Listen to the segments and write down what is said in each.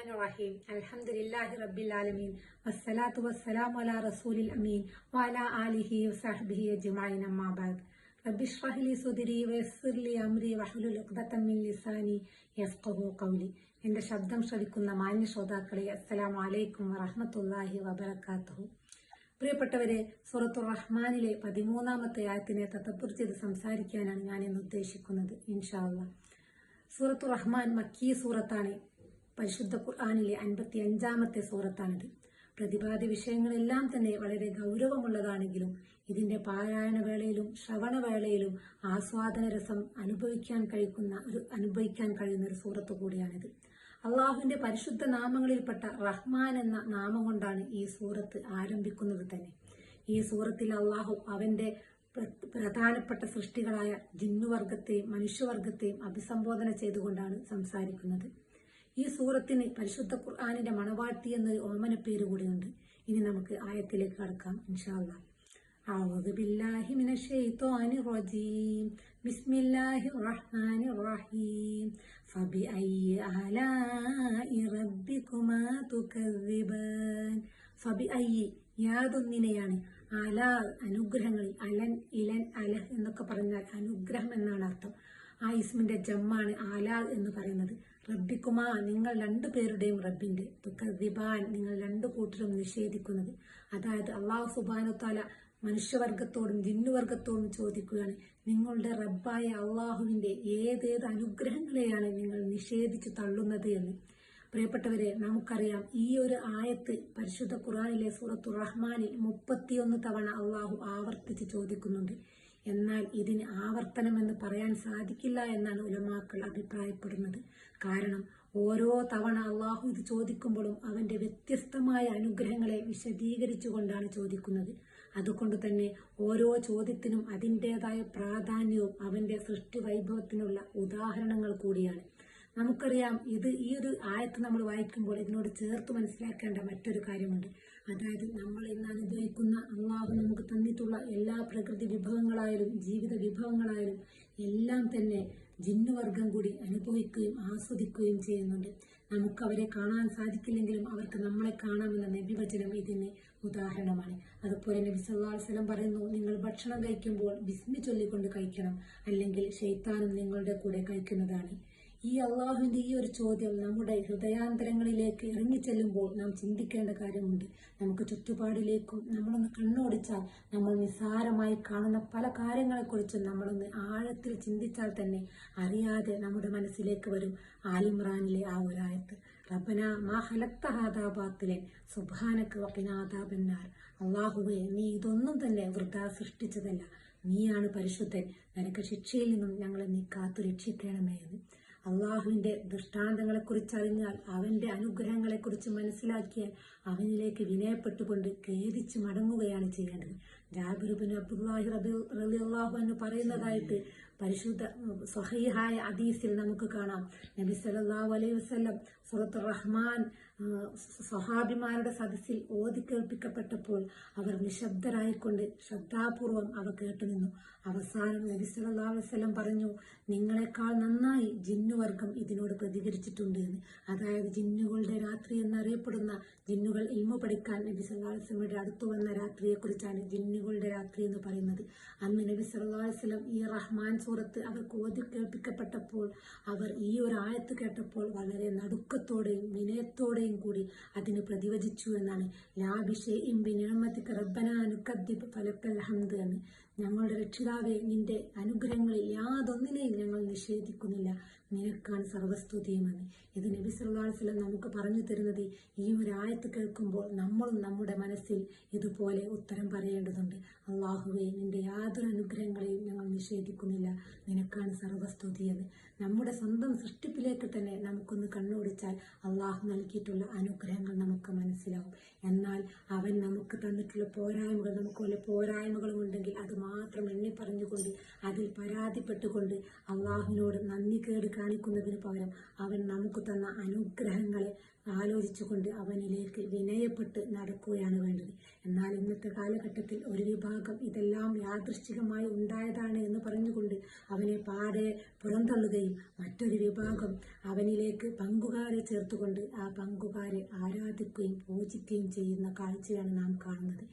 Bismillahirrahmanirrahim. Alhamdulillahi Rabbil Alamin. Wassalatu wassalamu ala Rasulil Amin. Wa ala alihi wa sahbihi ajma'in amma ba'd. Rabbi shrah li sadri wa yassir li amri wahlul 'uqdatam min lisani yafqahu qawli. എന്റെ ശബ്ദം ശ്രവിക്കുന്ന മാന്യ ശ്രോതാക്കളെ അസ്സലാമു അലൈക്കും വറഹ്മത്തുള്ളാഹി വബറകാതുഹു. പ്രിയപ്പെട്ടവരെ, സൂറത്തുർ റഹ്മാനിലെ 13ാമത്തെ ആയത്തിനെ തദബ്ബുർ ചെയ്ത് സംസാരിക്കാനാണ് ഞാൻ ഇന്ന് ഉദ്ദേശിക്കുന്നത് ഇൻഷാ അല്ലാഹ്. സൂറത്തുർ റഹ്മാൻ മക്കി സൂറത്താണ്. പരിശുദ്ധ ഖുർആനിലെ 55ാമത്തെ സൂറത്താണിത്. പ്രതിപാദ്യ വിഷയങ്ങളെല്ലാം തന്നെ വളരെ ഗൗരവമുള്ളതാണെങ്കിലും ഇതിന്റെ പാരായണ വേളയിലും ശ്രവണവേളയിലും ആസ്വാദന രസം അനുഭവിക്കാൻ കഴിയുന്ന ഒരു സൂറത്ത് കൂടിയാണിത്. അള്ളാഹുവിന്റെ പരിശുദ്ധ നാമങ്ങളിൽപ്പെട്ട റഹ്മാൻ എന്ന നാമം കൊണ്ടാണ് ഈ സൂറത്ത് ആരംഭിക്കുന്നത് തന്നെ. ഈ സൂറത്തിൽ അള്ളാഹു അവന്റെ പ്രധാനപ്പെട്ട സൃഷ്ടികളായ ജിന്നുവർഗത്തെയും മനുഷ്യവർഗത്തെയും അഭിസംബോധന ചെയ്തുകൊണ്ടാണ് സംസാരിക്കുന്നത്. ഈ സൂറത്തിന് പരിശുദ്ധ ഖുർആനിന്റെ മണവാട്ടി എന്നൊരു ഓമന പേര് കൂടിയുണ്ട്. ഇനി നമുക്ക് ആയത്തിലേക്ക് കടക്കാം ഇൻഷാ അല്ലാഹ്. അഊദു ബില്ലാഹി മിനശ് ശൈത്വാനിർ റജീം. ബിസ്മില്ലാഹിർ റഹ്മാനിർ റഹീം. ഫബിഅയ്യി ആലാഇ റബ്ബികുമാ തുകദ്ദിബാൻ. ഫബിഅയ്യി യാതൊന്നിനെയാണ്, ആല അനുഗ്രഹങ്ങളിൽ, അലൻ ഇലൻ അലഹ് എന്നൊക്കെ പറഞ്ഞാൽ അനുഗ്രഹം എന്നാണ് അർത്ഥം. ആ ഇസ്മിന്റെ ജമ്മാണ് ആല എന്ന് പറയുന്നത്. റബ്ബിക്കുമാ നിങ്ങൾ രണ്ടുപേരുടെയും റബ്ബിന്റെ, തുകദ്ദിബാൻ നിങ്ങൾ രണ്ടു കൂട്ടരും നിഷേധിക്കുന്നത്. അതായത് അല്ലാഹു സുബ്ഹാനഹു വതആല മനുഷ്യവർഗത്തോടും ജിന്നുവർഗത്തോടും ചോദിക്കുകയാണ്, നിങ്ങളുടെ റബ്ബായ അള്ളാഹുവിന്റെ ഏതേത് അനുഗ്രഹങ്ങളെയാണ് നിങ്ങൾ നിഷേധിച്ചു തള്ളുന്നത് എന്ന്. പ്രിയപ്പെട്ടവരെ, നമുക്കറിയാം ഈ ഒരു ആയത്ത് പരിശുദ്ധ ഖുർആനിലെ സൂറത്തുർ റഹ്മാനിൽ 31 തവണ അള്ളാഹു ആവർത്തിച്ച് ചോദിക്കുന്നുണ്ട്. എന്നാൽ ഇതിന് ആവർത്തനമെന്ന് പറയാൻ സാധിക്കില്ല എന്നാണ് ഉലമാക്കൾ അഭിപ്രായപ്പെടുന്നത്. കാരണം ഓരോ തവണ അള്ളാഹു ഇത് ചോദിക്കുമ്പോഴും അവന്റെ വ്യത്യസ്തമായ അനുഗ്രഹങ്ങളെ വിശദീകരിച്ചുകൊണ്ടാണ് ചോദിക്കുന്നത്. അതുകൊണ്ട് തന്നെ ഓരോ ചോദ്യത്തിനും അതിൻ്റെതായ പ്രാധാന്യവും അവന്റെ സൃഷ്ടി വൈഭവത്തിനുള്ള ഉദാഹരണങ്ങൾ കൂടിയാണ്. നമുക്കറിയാം, ഈ ഒരു ആയത്ത് നമ്മൾ വായിക്കുമ്പോൾ ഇതിനോട് ചേർത്ത് മനസ്സിലാക്കേണ്ട മറ്റൊരു കാര്യമുണ്ട്. അതായത് നമ്മൾ ഇന്ന് അനുഭവിക്കുന്ന അള്ളാഹു നമുക്ക് തന്നിട്ടുള്ള എല്ലാ പ്രകൃതി വിഭവങ്ങളായാലും ജീവിത വിഭവങ്ങളായാലും എല്ലാം തന്നെ ജിന്നുവർഗം കൂടി അനുഭവിക്കുകയും ആസ്വദിക്കുകയും ചെയ്യുന്നുണ്ട്. നമുക്ക് അവരെ കാണാൻ സാധിക്കില്ലെങ്കിലും അവർക്ക് നമ്മളെ കാണാമെന്ന നബിവചനം ഇതിന് ഉദാഹരണമാണ്. അതുപോലെ നബി സല്ലല്ലാഹു അലൈഹി വസല്ലം പറയുന്നു, നിങ്ങൾ ഭക്ഷണം കഴിക്കുമ്പോൾ ബിസ്മി ചൊല്ലിക്കൊണ്ട് കഴിക്കണം, അല്ലെങ്കിൽ ശൈത്താനും നിങ്ങളുടെ കൂടെ കഴിക്കുന്നതാണ്. ഈ അള്ളാഹുവിന്റെ ഈ ഒരു ചോദ്യം നമ്മുടെ ഹൃദയാന്തരങ്ങളിലേക്ക് ഇറങ്ങിച്ചെല്ലുമ്പോൾ നാം ചിന്തിക്കേണ്ട കാര്യമുണ്ട്. നമുക്ക് ചുറ്റുപാടിലേക്കും നമ്മളൊന്ന് കണ്ണോടിച്ചാൽ നമ്മൾ നിസ്സാരമായി കാണുന്ന പല കാര്യങ്ങളെക്കുറിച്ചും നമ്മളൊന്ന് ആഴത്തിൽ ചിന്തിച്ചാൽ തന്നെ അറിയാതെ നമ്മുടെ മനസ്സിലേക്ക് വരും ആലിമ്രാനിലെ ആ ഒരായത്ത്, റബ്ബനാ മാ ഖലഖ്ത ഹാദാ ബാത്തിലൻ സുബ്ഹാനക വഖിനാ അദാബന്നാർ. അള്ളാഹുവേ, നീ ഇതൊന്നും തന്നെ വൃഥാ സൃഷ്ടിച്ചതല്ല, നീയാണ് പരിശുദ്ധൻ, നരക ശിക്ഷയിൽ നിന്നും ഞങ്ങളെ നീ കാത്തു രക്ഷിക്കണമേ എന്ന്. അള്ളാഹുവിന്റെ ദൃഷ്ടാന്തങ്ങളെക്കുറിച്ച് അറിഞ്ഞാൽ, അവന്റെ അനുഗ്രഹങ്ങളെക്കുറിച്ച് മനസ്സിലാക്കിയാൽ അവനിലേക്ക് വിനയപ്പെട്ടുകൊണ്ട് ഖേദിച്ച് മടങ്ങുകയാണ് ചെയ്യേണ്ടത്. ജാബിർ ഇബ്നു അബ്ദുല്ലാഹി റളിയല്ലാഹു അൻഹു പറയുന്നതായിട്ട് പരിശുദ്ധ സ്വഹീഹായ ഹദീസിൽ നമുക്ക് കാണാം, നബി സല്ലല്ലാഹു അലൈഹി വസല്ലം സൂറത്തുർ റഹ്മാൻ സ്വഹാബിമാരുടെ സദസ്സിൽ ഓതി കേൾപ്പിക്കപ്പെട്ടപ്പോൾ അവർ നിശബ്ദരായിക്കൊണ്ട് ശ്രദ്ധാപൂർവം അവ കേട്ടുനിന്നു. അവസാനം നബി സല്ലല്ലാഹു അലൈഹി വസല്ലം പറഞ്ഞു, നിങ്ങളെക്കാൾ നന്നായി ജിന്നുവർഗം ഇതിനോട് പ്രതികരിച്ചിട്ടുണ്ട് എന്ന്. അതായത് ജിന്നുകളുടെ രാത്രി എന്നറിയപ്പെടുന്ന, ജിന്നുകൾ ഇൽമു പഠിക്കാൻ നബി സല്ലല്ലാഹു അലൈഹി വസല്ലമയുടെ അടുത്തു വന്ന രാത്രിയെക്കുറിച്ചാണ് ജിന്നുകളുടെ രാത്രി എന്ന് പറയുന്നത്. അന്ന് നബി സല്ലല്ലാഹു അലൈഹി വസല്ലം ഈ റഹ്മാൻ സൂറത്ത് അവർക്ക് ഓതി കേൾപ്പിക്കപ്പെട്ടപ്പോൾ അവർ ഈ ഒരു ആയത്ത് കേട്ടപ്പോൾ വളരെ നടുക്കത്തോടെയും വിനയത്തോടെയും കൂടി അതിന് പ്രതിവചിച്ചു എന്നാണ്. ലാ ബിശൈഇൻ ബിനിഅമതിക റബ്ബനാ നുകദ്ദിബ് ഫലക്കൽ ഹംദ് എന്ന്. ഞങ്ങളുടെ രക്ഷിതാവേ, നിന്റെ അനുഗ്രഹങ്ങളിൽ യാതൊന്നിനെയും ഞങ്ങൾ നിഷേധിക്കുന്നില്ല, നിനക്കാണ് സർവസ്തുതിയുമെന്ന്. ഇത് നബി സല്ലല്ലാഹു അലൈഹി വസല്ലം നമുക്ക് പറഞ്ഞു തരുന്നത് ഈ ഒരു ആയത്ത് കേൾക്കുമ്പോൾ നമ്മളും നമ്മുടെ മനസ്സിൽ ഇതുപോലെ ഉത്തരം പറയേണ്ടതുണ്ട്. അള്ളാഹുവേ, നിന്റെ യാതൊരു അനുഗ്രഹങ്ങളെയും ഞങ്ങൾ നിഷേധിക്കുന്നില്ല, നിനക്കാണ് സർവസ്തുതിയെന്ന്. നമ്മുടെ സ്വന്തം സൃഷ്ടിപ്പിലേക്ക് തന്നെ നമുക്കൊന്ന് കണ്ണോടിച്ചാൽ അള്ളാഹു നൽകിയിട്ടുള്ള അനുഗ്രഹങ്ങൾ നമുക്ക് മനസ്സിലാവും. എന്നാൽ അവൻ നമുക്ക് തന്നിട്ടുള്ള പോരായ്മകൾ, നമുക്ക് വല്ല പോരായ്മകളും ഉണ്ടെങ്കിൽ അത് മാത്രം എണ്ണി പറഞ്ഞുകൊണ്ട് അതിൽ പരാതിപ്പെട്ടുകൊണ്ട് അള്ളാഹുവിനോട് നന്ദികേട് കാണിക്കുന്നതിന് പകരം അവൻ നമുക്ക് തന്ന അനുഗ്രഹങ്ങളെ ആലോചിച്ചുകൊണ്ട് അവനിലേക്ക് വിനയപ്പെട്ട് നടക്കുകയാണ് വേണ്ടത്. എന്നാൽ ഇന്നത്തെ കാലഘട്ടത്തിൽ ഒരു വിഭാഗം ഇതെല്ലാം യാദൃശ്ചികമായി ഉണ്ടായതാണ് എന്ന് പറഞ്ഞുകൊണ്ട് അവനെ പാടെ പുറന്തള്ളുകയും മറ്റൊരു വിഭാഗം അവനിലേക്ക് പങ്കുകാരെ ചേർത്തുകൊണ്ട് ആ പങ്കുകാരെ ആരാധിക്കുകയും പൂജിക്കുകയും ചെയ്യുന്ന കാഴ്ചയാണ് നാം കാണുന്നത്.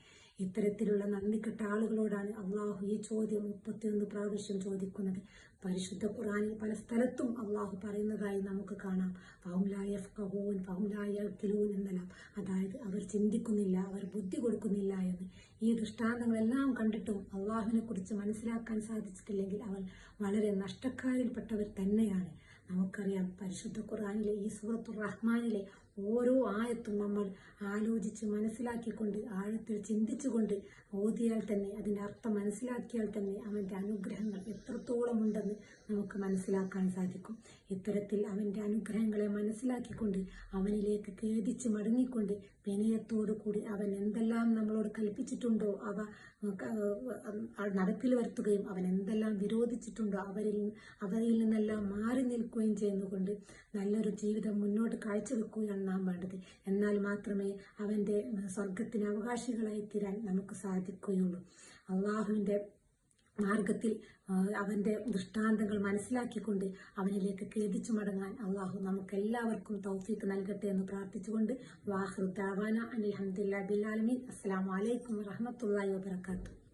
ഇത്തരത്തിലുള്ള നന്ദിക്കെട്ട ആളുകളോടാണ് അള്ളാഹു ഈ ചോദ്യം 31 പ്രാവശ്യം ചോദിക്കുന്നത്. പരിശുദ്ധ ഖുർആനിൽ പല സ്ഥലത്തും അള്ളാഹു പറയുന്നതായി നമുക്ക് കാണാം. ഫഹും ലാ യഫ്ഖഹൂൻ ഫഹും ലാ യഅ്ഖിലൂൻ എന്നെല്ലാം. അതായത് അവർ ചിന്തിക്കുന്നില്ല, അവർ ബുദ്ധി കൊടുക്കുന്നില്ല എന്ന്. ഈ ദൃഷ്ടാന്തങ്ങളെല്ലാം കണ്ടിട്ടും അള്ളാഹുവിനെ കുറിച്ച് മനസ്സിലാക്കാൻ സാധിച്ചിട്ടില്ലെങ്കിൽ അവർ വളരെ നഷ്ടക്കാരിൽപ്പെട്ടവർ തന്നെയാണ്. നമുക്കറിയാം, പരിശുദ്ധ ഖുർആനിലെ ഈ സൂറത്തുർ റഹ്മാനിലെ ഓരോ ആയത്തും നമ്മൾ ആലോചിച്ച് മനസ്സിലാക്കിക്കൊണ്ട് ആഴത്തിൽ ചിന്തിച്ചുകൊണ്ട് ഓതിയാൽ തന്നെ, അതിൻ്റെ അർത്ഥം മനസ്സിലാക്കിയാൽ തന്നെ അവൻ്റെ അനുഗ്രഹങ്ങൾ എത്രത്തോളം ഉണ്ടെന്ന് നമുക്ക് മനസ്സിലാക്കാൻ സാധിക്കും. ഇത്തരത്തിൽ അവൻ്റെ അനുഗ്രഹങ്ങളെ മനസ്സിലാക്കിക്കൊണ്ട് അവനിലേക്ക് ഖേദിച്ച് മടങ്ങിക്കൊണ്ട് വിനയത്തോടു കൂടി അവൻ എന്തെല്ലാം നമ്മളോട് കൽപ്പിച്ചിട്ടുണ്ടോ അവ നടപ്പിൽ വരുത്തുകയും അവൻ എന്തെല്ലാം വിരോധിച്ചിട്ടുണ്ടോ അവരിൽ നിന്നെല്ലാം മാറി നിൽക്കുകയും ചെയ്യുന്നുകൊണ്ട് നല്ലൊരു ജീവിതം മുന്നോട്ട് കാഴ്ചവെക്കുകയാണ് നാം വേണ്ടത്. എന്നാൽ മാത്രമേ അവൻ്റെ സ്വർഗത്തിന് അവകാശികളായി തീരാൻ നമുക്ക് സാധിക്കുകയുള്ളൂ. അള്ളാഹുവിൻ്റെ മാർഗത്തിൽ അവൻ്റെ ദൃഷ്ടാന്തങ്ങൾ മനസ്സിലാക്കിക്കൊണ്ട് അവനിലേക്ക് ഖേദിച്ചു മടങ്ങാൻ അള്ളാഹു നമുക്കെല്ലാവർക്കും തൗഫീഖ് നൽകട്ടെ എന്ന് പ്രാർത്ഥിച്ചുകൊണ്ട് വാഹിറു ദഅവാന അനിൽ ഹംദുലില്ലാഹി റബ്ബിൽ ആലമീൻ. അസ്സലാമു അലൈക്കും വറഹ്മത്തുള്ളാഹി വബറകാതുഹു.